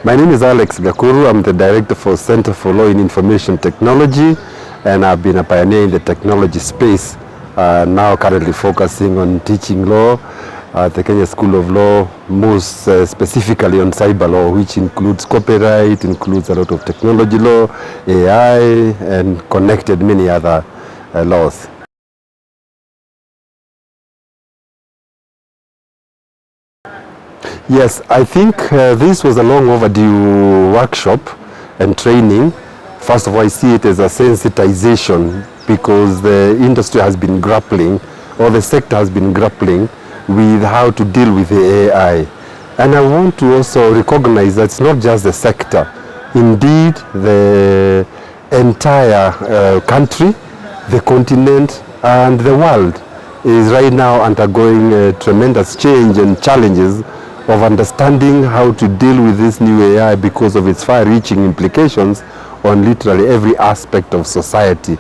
My name is Alex Gakuru. I'm the Director for Center for Law in Information Technology, and I've been a pioneer in the technology space, now currently focusing on teaching law at the Kenya School of Law, most specifically on cyber law, which includes copyright, includes a lot of technology law, AI, and connected many other laws. Yes, I think this was a long overdue workshop and training. First of all, I see it as a sensitization because the industry has been grappling, or the sector has been grappling with how to deal with the AI. And I want to also recognize that it's not just the sector. Indeed, the entire country, the continent, and the world is right now undergoing tremendous change and challenges of understanding how to deal with this new AI because of its far-reaching implications on literally every aspect of society.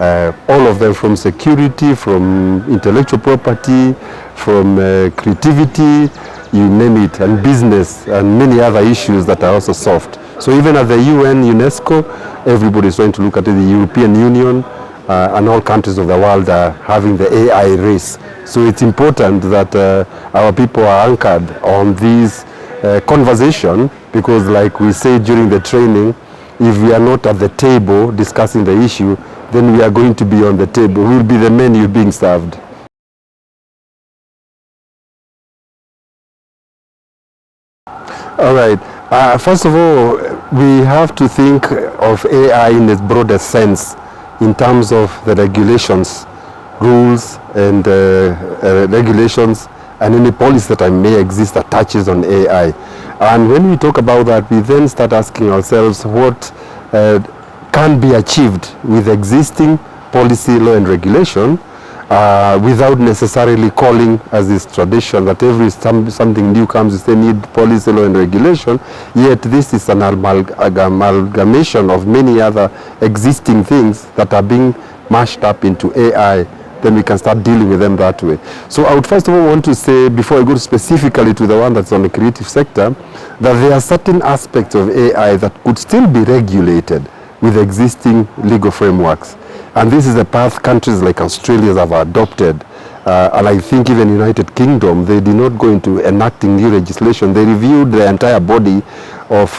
All of them, from security, from intellectual property, from creativity, you name it, and business, and many other issues that are also soft. So even at the UN, UNESCO, everybody is trying to look at it. The European Union and all countries of the world are having the AI race. So it's important that our people are anchored on this conversation, because like we said during the training, if we are not at the table discussing the issue, then we are going to be on the table. We'll be the menu being served. All right. First of all, we have to think of AI in its broader sense in terms of the regulations, rules and regulations, and any policy that may exist that touches on AI. And when we talk about that, we then start asking ourselves what can be achieved with existing policy, law and regulation, without necessarily calling, as is tradition, that every something new comes, they need policy, law and regulation. Yet this is an amalgamation of many other existing things that are being mashed up into AI. Then we can start dealing with them that way. So I would first of all want to say, before I go specifically to the one that's on the creative sector, that there are certain aspects of AI that could still be regulated with existing legal frameworks. And this is a path countries like Australia have adopted. And I think even United Kingdom, they did not go into enacting new legislation. They reviewed the entire body of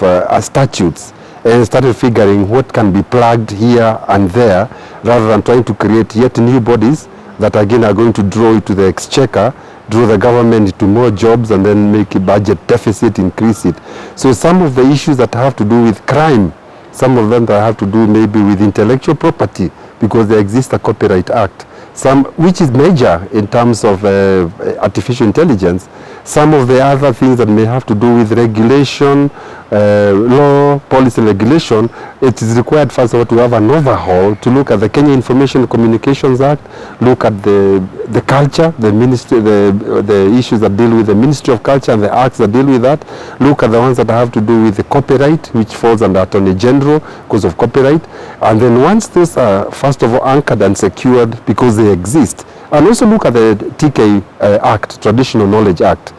statutes and started figuring what can be plugged here and there, rather than trying to create yet new bodies that again are going to draw it to the exchequer, draw the government into more jobs, and then make a budget deficit, increase it. So some of the issues that have to do with crime, some of them that have to do maybe with intellectual property, because there exists a Copyright Act, some which is major in terms of artificial intelligence. Some of the other things that may have to do with regulation, law, policy regulation, it is required first of all to have an overhaul, to look at the Kenya Information and Communications Act, look at the culture, the ministry, the issues that deal with the Ministry of Culture and the acts that deal with that, look at the ones that have to do with the copyright, which falls under Attorney General because of copyright. And then once those are first of all anchored and secured because they exist, and also look at the TK Act, Traditional Knowledge Act,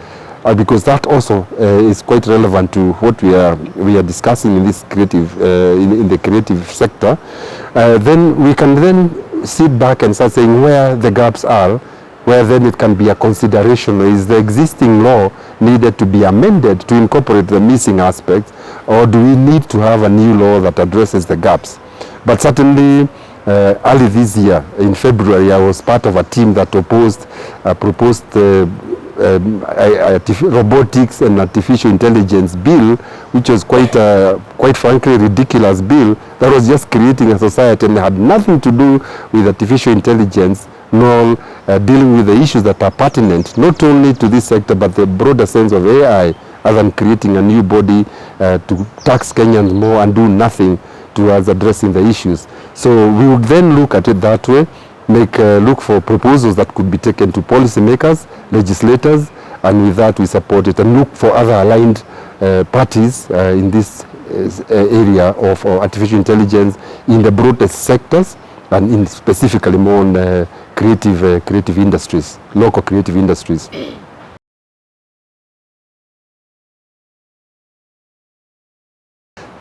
because that also is quite relevant to what we are discussing in this creative in the creative sector. Then we can then sit back and start saying where the gaps are, where then it can be a consideration. Is the existing law needed to be amended to incorporate the missing aspects, or do we need to have a new law that addresses the gaps? But certainly early this year, in February, I was part of a team that proposed robotics and artificial intelligence bill, which was quite frankly ridiculous bill that was just creating a society and had nothing to do with artificial intelligence, nor dealing with the issues that are pertinent not only to this sector but the broader sense of AI, other than creating a new body to tax Kenyans more and do nothing towards addressing the issues. So we would then look at it that way, look for proposals that could be taken to policymakers, legislators, and with that we support it, and look for other aligned parties in this area of artificial intelligence in the broadest sectors, and in specifically more on creative industries, local creative industries.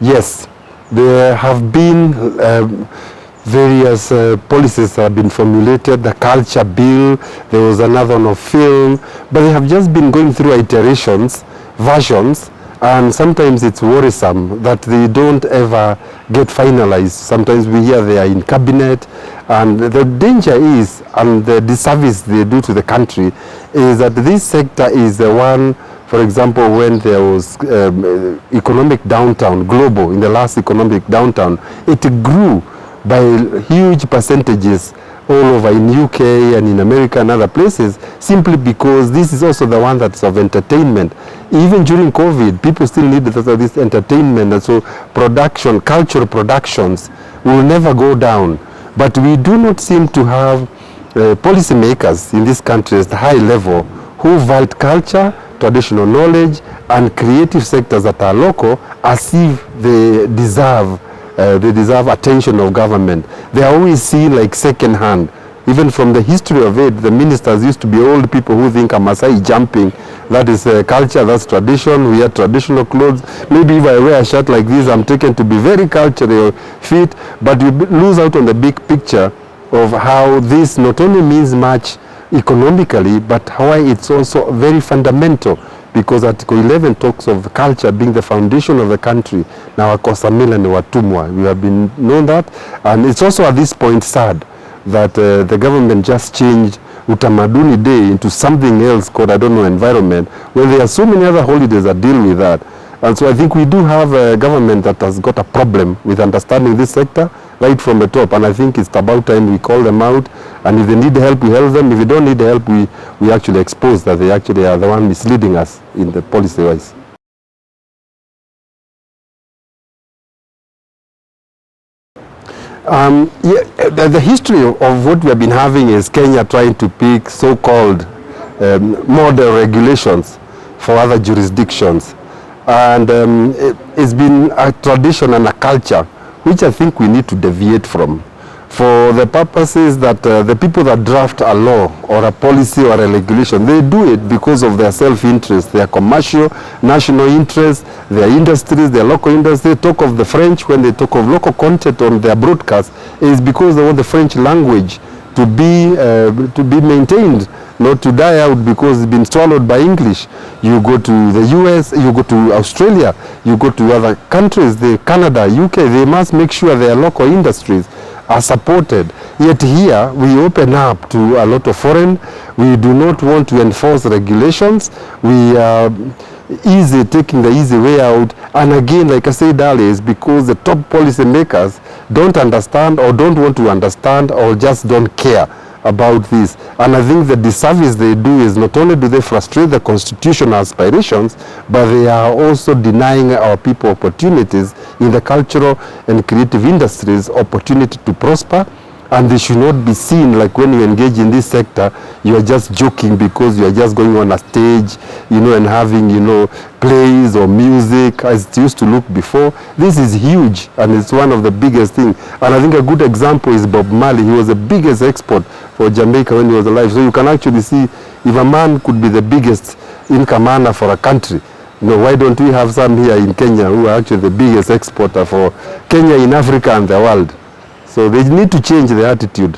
Yes, there have been various policies that have been formulated, the culture bill, there was another one of film, but they have just been going through iterations, versions, and sometimes it's worrisome that they don't ever get finalized. Sometimes we hear they are in cabinet, and the danger is, and the disservice they do to the country, is that this sector is the one. For example, when there was economic downturn, global, in the last economic downturn, it grew by huge percentages all over in UK and in America and other places, simply because this is also the one that's of entertainment. Even during COVID, people still need this entertainment, and so production, cultural productions will never go down. But we do not seem to have policymakers in this country at the high level who value culture, traditional knowledge, and creative sectors that are local as if they deserve attention of government. They are always seen like second hand. Even from the history of it, the ministers used to be old people who think a Masai jumping, that is culture, that's tradition, we wear traditional clothes. Maybe if I wear a shirt like this, I'm taken to be very cultural fit, but you lose out on the big picture of how this not only means much economically, but why it's also very fundamental, because Article 11 talks of culture being the foundation of the country. Now, Kosamila and Watumwa, we have been known that, and it's also at this point sad that the government just changed Utamaduni Day into something else called, I don't know, environment, when there are so many other holidays that deal with that. And so I think we do have a government that has got a problem with understanding this sector right from the top, and I think it's about time we call them out, and if they need help, we help them. If they don't need help, we actually expose that they actually are the one misleading us in the policy-wise. The history of what we have been having is Kenya trying to pick so-called model regulations for other jurisdictions, and it's been a tradition and a culture which I think we need to deviate from, for the purposes that the people that draft a law or a policy or a regulation, they do it because of their self-interest, their commercial, national interests, their industries, their local industries. Talk of the French when they talk of local content on their broadcast, is because they want the French language to be maintained, not to die out because it's been swallowed by English. You go to the US, you go to Australia, you go to other countries, Canada, UK, they must make sure their local industries are supported. Yet here we open up to a lot of foreign. We do not want to enforce regulations. We are taking the easy way out. And again, like I said earlier, is because the top policy makers don't understand, or don't want to understand, or just don't care about this. And I think the disservice they do is not only do they frustrate the constitutional aspirations, but they are also denying our people opportunities in the cultural and creative industries, opportunity to prosper. And they should not be seen like when you engage in this sector, you are just joking because you are just going on a stage, and having, plays or music as it used to look before. This is huge, and it's one of the biggest things. And I think a good example is Bob Marley. He was the biggest export for Jamaica when he was alive. So you can actually see if a man could be the biggest income earner for a country, why don't we have some here in Kenya who are actually the biggest exporter for Kenya in Africa and the world? So they need to change their attitude.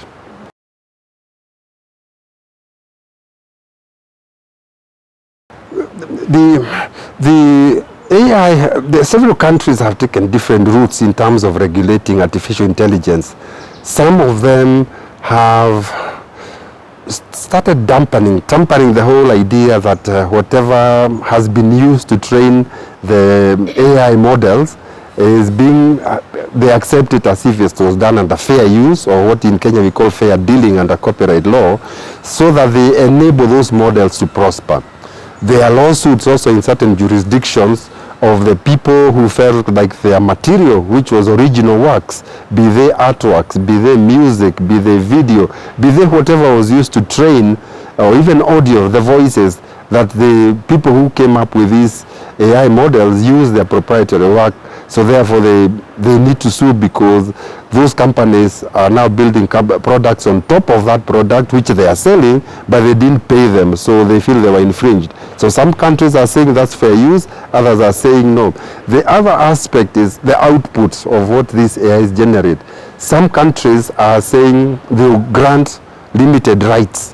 The AI, several countries have taken different routes in terms of regulating artificial intelligence. Some of them have started tampering the whole idea that whatever has been used to train the AI models is being, they accept it as if it was done under fair use, or what in Kenya we call fair dealing under copyright law, so that they enable those models to prosper. There are lawsuits also in certain jurisdictions of the people who felt like their material, which was original works, be they artworks, be they music, be they video, be they whatever was used to train, or even audio, the voices, that the people who came up with these AI models use their proprietary work So therefore they need to sue, because those companies are now building products on top of that product which they are selling, but they didn't pay them, so they feel they were infringed. So some countries are saying that's fair use, others are saying no. The other aspect is the output of what these AIs generate. Some countries are saying they will grant limited rights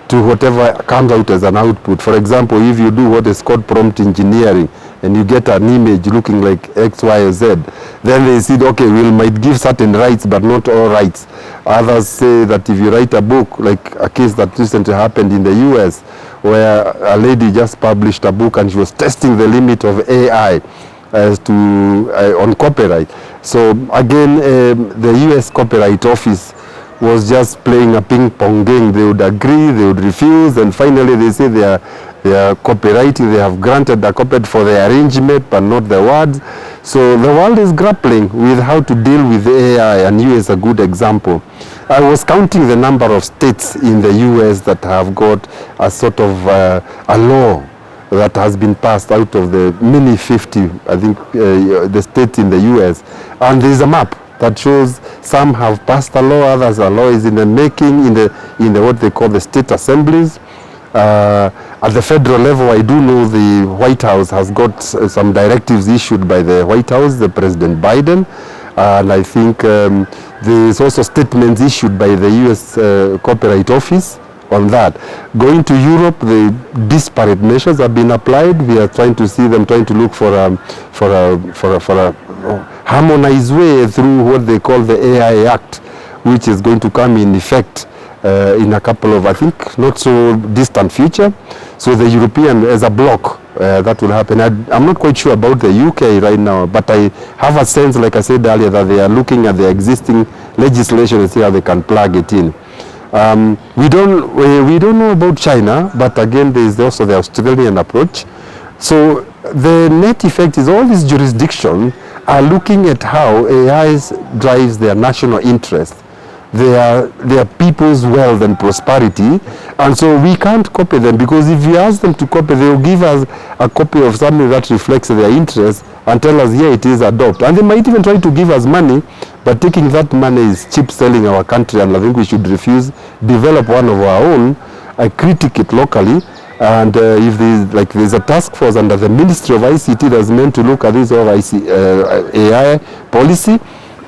to whatever comes out as an output. For example, if you do what is called prompt engineering, and you get an image looking like X, Y, or Z, then they said, okay, we might give certain rights, but not all rights. Others say that if you write a book, like a case that recently happened in the US, where a lady just published a book and she was testing the limit of AI as to on copyright. So again, the US Copyright Office was just playing a ping pong game. They would agree, they would refuse, and finally they say they are copyrighting, they have granted a copyright for the arrangement but not the words. So the world is grappling with how to deal with AI, and US is a good example. I was counting the number of states in the US that have got a sort of a law that has been passed out of the many 50, I think, the states in the US, and there's a map that shows some have passed a law, others a law is in the making, in the what they call the state assemblies. At the federal level, I do know the White House has got some directives issued by the White House, the President Biden, and I think there's also statements issued by the US Copyright Office on that. Going to Europe, the disparate measures have been applied. We are trying to see them trying to look for a harmonized way through what they call the AI Act, which is going to come in effect in a couple of, I think, not so distant future. So the European, as a bloc, that will happen. I'm not quite sure about the UK right now, but I have a sense, like I said earlier, that they are looking at the existing legislation and see how they can plug it in. We don't know about China, but again, there is also the Australian approach. So the net effect is all these jurisdictions are looking at how AI drives their national interest, their people's wealth and prosperity, and so we can't copy them, because if we ask them to copy, they will give us a copy of something that reflects their interest and tell us, yeah, it is adopt. And they might even try to give us money, but taking that money is cheap selling our country, and I think we should refuse, develop one of our own, critique it locally. And if there's a task force under the Ministry of ICT that's meant to look at this whole AI policy,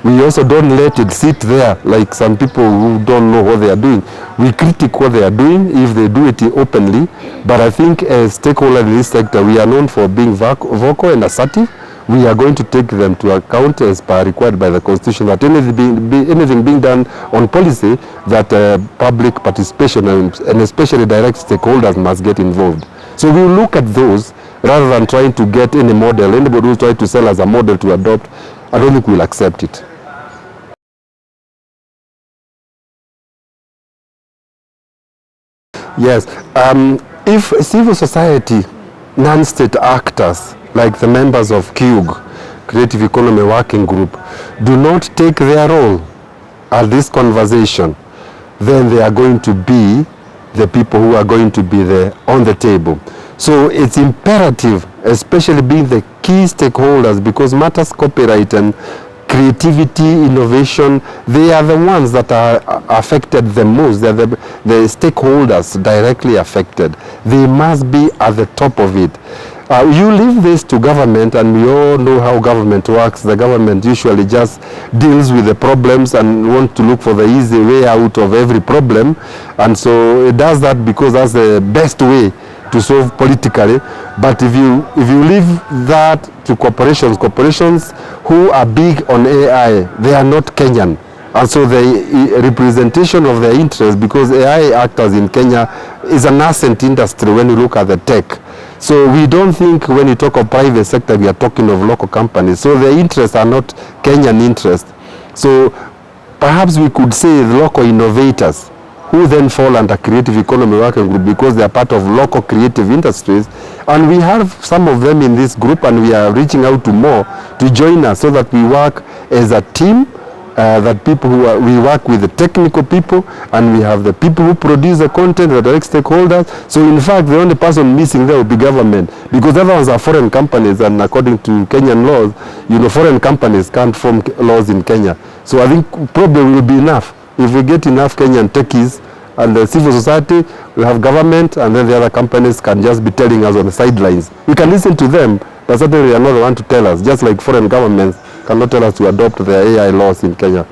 we also don't let it sit there like some people who don't know what they are doing. We critique what they are doing if they do it openly, but I think as stakeholders in this sector, we are known for being vocal and assertive. We are going to take them to account as per required by the Constitution, that anything being done on policy, that public participation and especially direct stakeholders must get involved. So we will look at those rather than trying to get any model. Anybody who tries to sell us a model to adopt, I don't think we'll accept it. Yes, if civil society, non-state actors, like the members of CUG, Creative Economy Working Group, do not take their role at this conversation, then they are going to be the people who are going to be there on the table. So it's imperative, especially being the key stakeholders, because matters copyright and creativity, innovation, they are the ones that are affected the most. They are the stakeholders directly affected. They must be at the top of it. You leave this to government, and we all know how government works. The government usually just deals with the problems and wants to look for the easy way out of every problem, and so it does that because that's the best way to solve politically. But if you leave that to corporations who are big on AI, they are not Kenyan, and so the representation of their interests, because AI actors in Kenya is a nascent industry when you look at the tech. So we don't think when you talk of private sector, we are talking of local companies. So the interests are not Kenyan interests. So perhaps we could say the local innovators, who then fall under Creative Economy Working Group because they are part of local creative industries. And we have some of them in this group, and we are reaching out to more to join us so that we work as a team that people we work with the technical people, and we have the people who produce the content, the direct stakeholders. So in fact, the only person missing there will be government, because the other ones are foreign companies, and according to Kenyan laws, foreign companies can't form laws in Kenya. So I think probably will be enough if we get enough Kenyan techies and the civil society. We have government, and then the other companies can just be telling us on the sidelines. We can listen to them, but certainly they are not the one to tell us, just like foreign governments cannot tell us to adopt the AI laws in Kenya.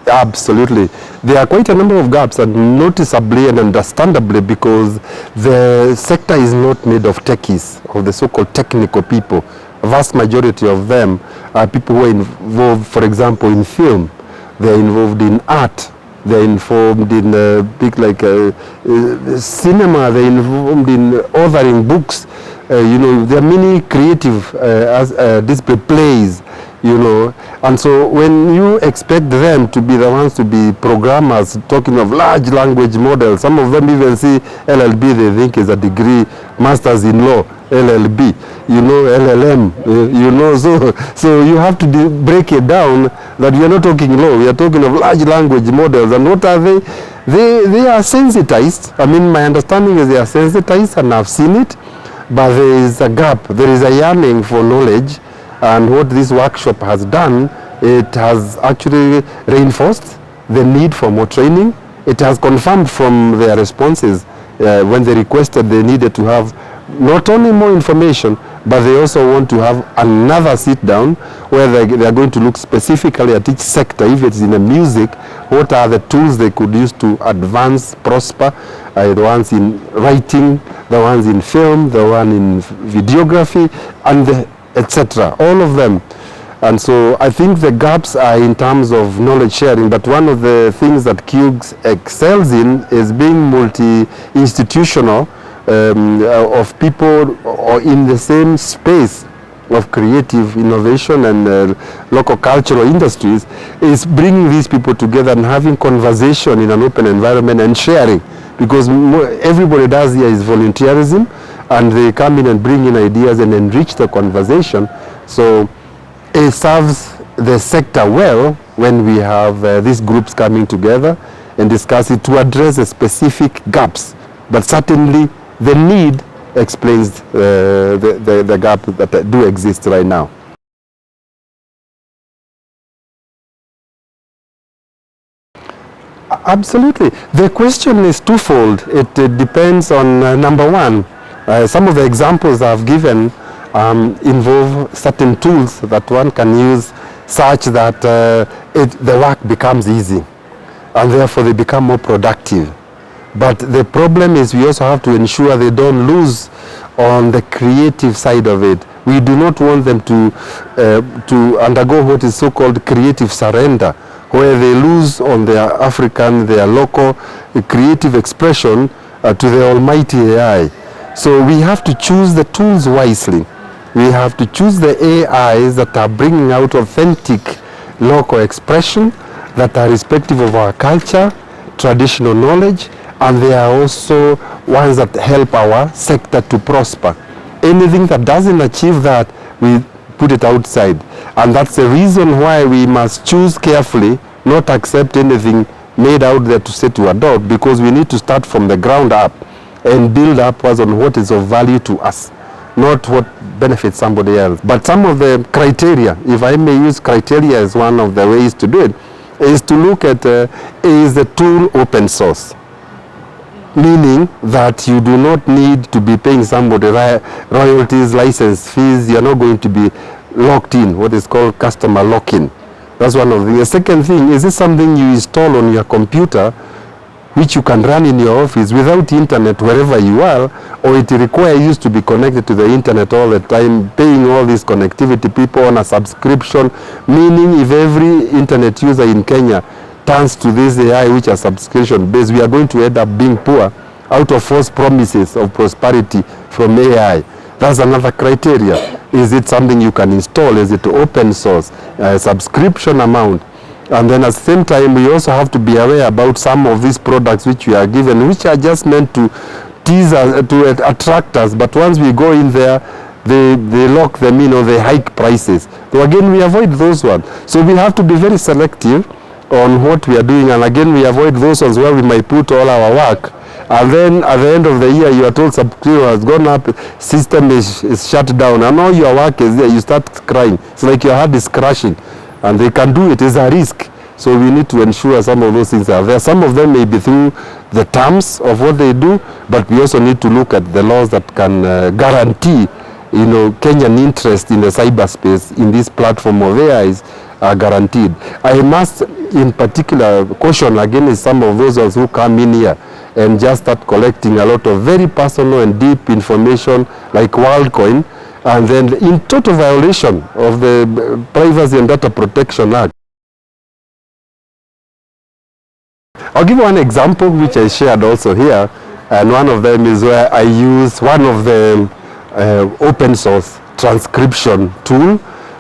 Absolutely. There are quite a number of gaps, and noticeably and understandably, because the sector is not made of techies, of the so-called technical people. A vast majority of them are people who are involved, for example, in film. They're involved in art. They're involved in cinema. They're involved in authoring books. There are many creative display plays, and so when you expect them to be the ones to be programmers, talking of large language models, some of them even see LLB, they think is a degree, masters in law, LLB, LLM, so you have to break it down that we are not talking law, we are talking of large language models. And what are they? They are sensitized. I mean, my understanding is they are sensitized, and I've seen it, but there is a gap, there is a yearning for knowledge. And what this workshop has done, it has actually reinforced the need for more training. It has confirmed from their responses when they requested they needed to have not only more information, but they also want to have another sit down where they are going to look specifically at each sector. If it's in the music, what are the tools they could use to advance, prosper, the ones in writing, the ones in film, the one in videography, and etc. All of them. And so I think the gaps are in terms of knowledge sharing, but one of the things that QGS excels in is being multi-institutional, of people or in the same space of creative innovation and local cultural industries, is bringing these people together and having conversation in an open environment and sharing, because everybody does here is volunteerism, and they come in and bring in ideas and enrich the conversation. So it serves the sector well when we have these groups coming together and discuss it to address the specific gaps. But certainly the need explains the gap that do exist right now. Absolutely. The question is twofold. It depends on number one. Some of the examples I've given involve certain tools that one can use such that the work becomes easy, and therefore they become more productive. But the problem is we also have to ensure they don't lose on the creative side of it. We do not want them to undergo what is so-called creative surrender, where they lose on their African, their local creative expression to the almighty AI. So we have to choose the tools wisely. We have to choose the AIs that are bringing out authentic local expression, that are respective of our culture, traditional knowledge, and they are also ones that help our sector to prosper. Anything that doesn't achieve that, we put it outside. And that's the reason why we must choose carefully, not accept anything made out there to say to adopt, because we need to start from the ground up and build upwards on what is of value to us, not what benefits somebody else. But some of the criteria, if I may use criteria as one of the ways to do it, is to look at is the tool open source, meaning that you do not need to be paying somebody royalties, license fees. You're not going to be locked in, what is called customer lock-in. That's one of the second thing, is this something you install on your computer which you can run in your office without internet wherever you are, or it requires you to be connected to the internet all the time, paying all this connectivity, people on a subscription, meaning if every internet user in Kenya turns to this AI which are subscription based, we are going to end up being poor out of false promises of prosperity from AI. That's another criteria. Is it something you can install? Is it open source? Subscription amount? And then at the same time, we also have to be aware about some of these products which we are given, which are just meant to tease us, to attract us. But once we go in there, they lock them in or they hike prices. So again, we avoid those ones. So we have to be very selective on what we are doing, and again, we avoid those ones where we might put all our work, and then at the end of the year, you are told subscription has gone up, system is shut down, and all your work is there. You start crying. It's like your heart is crashing, and they can do it. It's a risk. So we need to ensure some of those things are there. Some of them may be through the terms of what they do, but we also need to look at the laws that can guarantee, you know, Kenyan interest in the cyberspace in this platform of AIs are guaranteed. I must in particular caution against some of those who come in here and just start collecting a lot of very personal and deep information like WorldCoin, and then in total violation of the Privacy and Data Protection Act. I'll give one example which I shared also here, and one of them is where I use one of the open source transcription tool,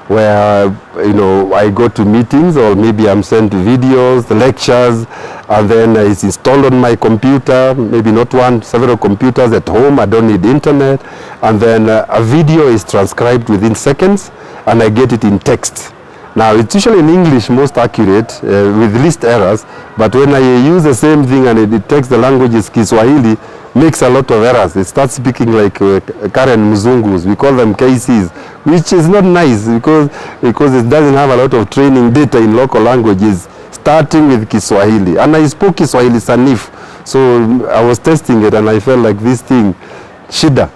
where you know I go to meetings, or maybe I'm sent videos, lectures, and then it's installed on my computer, maybe not one, several computers at home. I don't need internet, and then a video is transcribed within seconds, and I get it in text. Now it's usually in English most accurate with least errors, but when I use the same thing and it detects the language is Kiswahili, makes a lot of errors. It starts speaking like Karen Mzungus. We call them KCs, which is not nice because it doesn't have a lot of training data in local languages, starting with Kiswahili. And I spoke Kiswahili Sanif, so I was testing it and I felt like this thing, shida.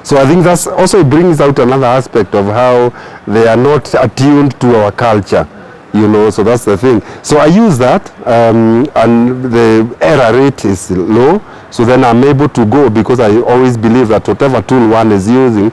So I think that's also brings out another aspect of how they are not attuned to our culture, you know, so that's the thing. So I use that and the error rate is low, so then I'm able to go, because I always believe that whatever tool one is using,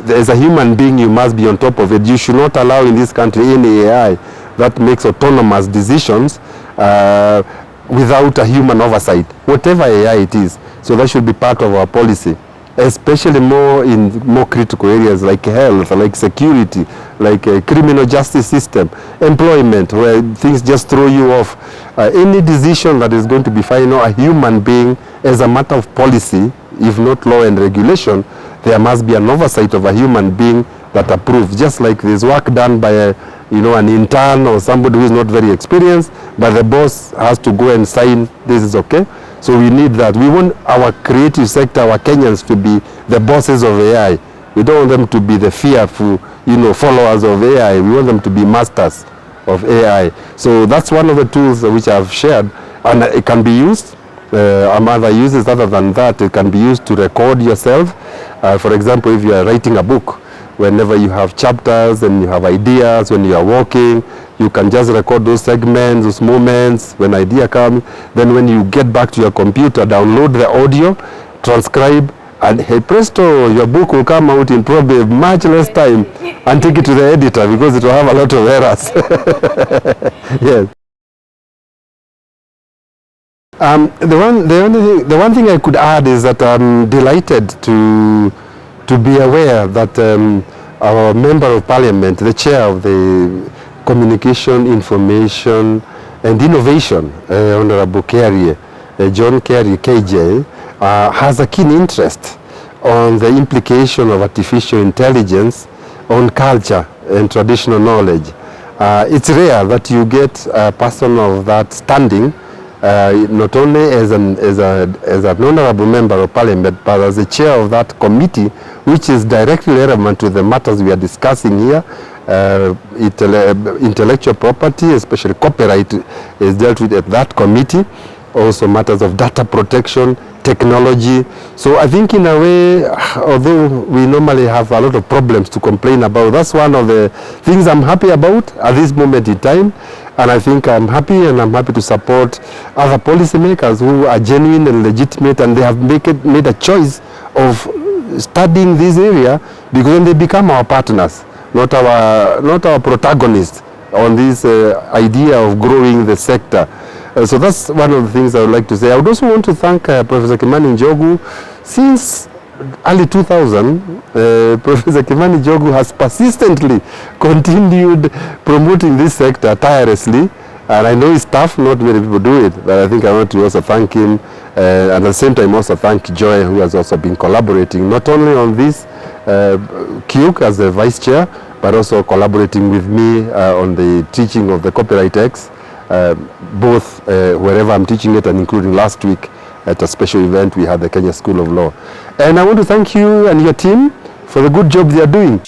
as a human being, you must be on top of it. You should not allow in this country any AI that makes autonomous decisions without a human oversight, whatever AI it is. So that should be part of our policy, especially in more critical areas like health, like security, like a criminal justice system, employment, where things just throw you off. Any decision that is going to be final, a human being, as a matter of policy, if not law and regulation, there must be an oversight of a human being that approves. Just like there's work done by an intern or somebody who is not very experienced, but the boss has to go and sign, this is okay. So we need that. We want our creative sector, our Kenyans, to be the bosses of AI. We don't want them to be the fearful, followers of AI. We want them to be masters of AI. So that's one of the tools which I've shared, and it can be used. Other uses other than that, it can be used to record yourself. For example, if you are writing a book, whenever you have chapters and you have ideas, when you are walking, you can just record those segments, those moments, when idea comes. Then when you get back to your computer, download the audio, transcribe, and hey presto, your book will come out in probably much less time, and take it to the editor, because it will have a lot of errors. Yes. The one thing I could add is that I'm delighted to be aware that our Member of Parliament, the Chair of the Communication, Information and Innovation, Honorable Kerry, John Kerry, KJ, has a keen interest on the implication of artificial intelligence on culture and traditional knowledge. It's rare that you get a person of that standing, not only as an honorable member of parliament, but as the chair of that committee, which is directly relevant to the matters we are discussing here. Intellectual property, especially copyright, is dealt with at that committee. Also matters of data protection, technology. So I think in a way, although we normally have a lot of problems to complain about, that's one of the things I'm happy about at this moment in time. And I think I'm happy to support other policymakers who are genuine and legitimate, and they have made a choice of studying this area, because then they become our partners, not our protagonists on this idea of growing the sector. So that's one of the things I would like to say. I would also want to thank Professor Kimani Njogu. Since early 2000, Professor Kimani Njogu has persistently continued promoting this sector tirelessly. And I know it's tough, not many people do it, but I think I want to also thank him. And at the same time also thank Joy, who has also been collaborating, not only on this Kyuk as the vice chair, but also collaborating with me on the teaching of the Copyright X, both wherever I'm teaching it, and including last week at a special event we had the Kenya School of Law. And I want to thank you and your team for the good job they are doing.